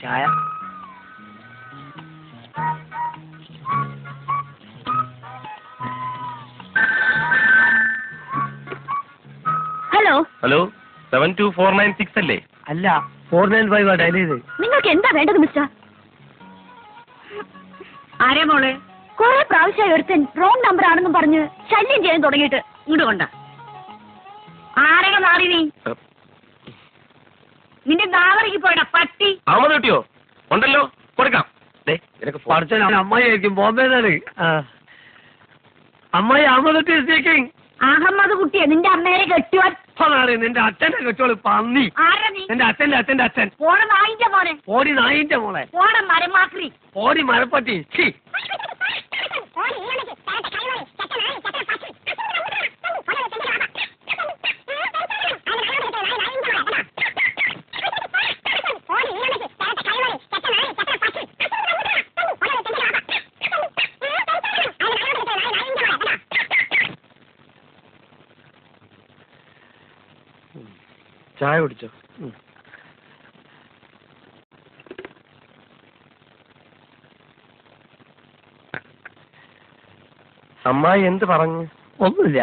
ചായ. Hello hello 72496 അല്ലേ? അല്ല 495 ഡയൽ ചെയ്ത്. നിങ്ങൾക്ക് എന്താ വേണ്ടത് മിസ്റ്റർ? ആരേ മോളെ? കുറെ പ്രാവശ്യമായി ഒരുത്തൻ റോങ് നമ്പർ ആണെന്നും പറഞ്ഞ് ശല്യം ചെയ്യാൻ തുടങ്ങിയിട്ട്. ഇങ്ങോട്ട് കൊണ്ട. ആരൊക്കെ മാറി നീ? നിന്റെ നാവറിക്ക് പോയടാ പട്ടി. അഹമ്മദ് കിട്ടിയോ? ഉണ്ടല്ലോ, കൊടുക്കാം. പഠിച്ച അമ്മായി ആയിരിക്കും, ബോംബെന്നാണ്. അമ്മായി അഹമ്മദ് സ്പീക്കിംഗ്. അഹമ്മദ് കുട്ടിയെ നിന്റെ അമ്മേനെ കെട്ടുവാൻ. നിന്റെ അച്ഛന്റെ കെട്ടോള് പന്നി. ആരാ നീ? എന്റെ അച്ഛന്റെ അച്ഛൻ. പോണ നായിന്റെ മോനെ. ഓടി നായിന്റെ മോളെ. പോണ മരമാക്രി. ഓടി മരപ്പട്ടി. ചായ കുടിച്ചോ? അമ്മായി എന്ത് പറഞ്ഞു? ഒന്നുമില്ല.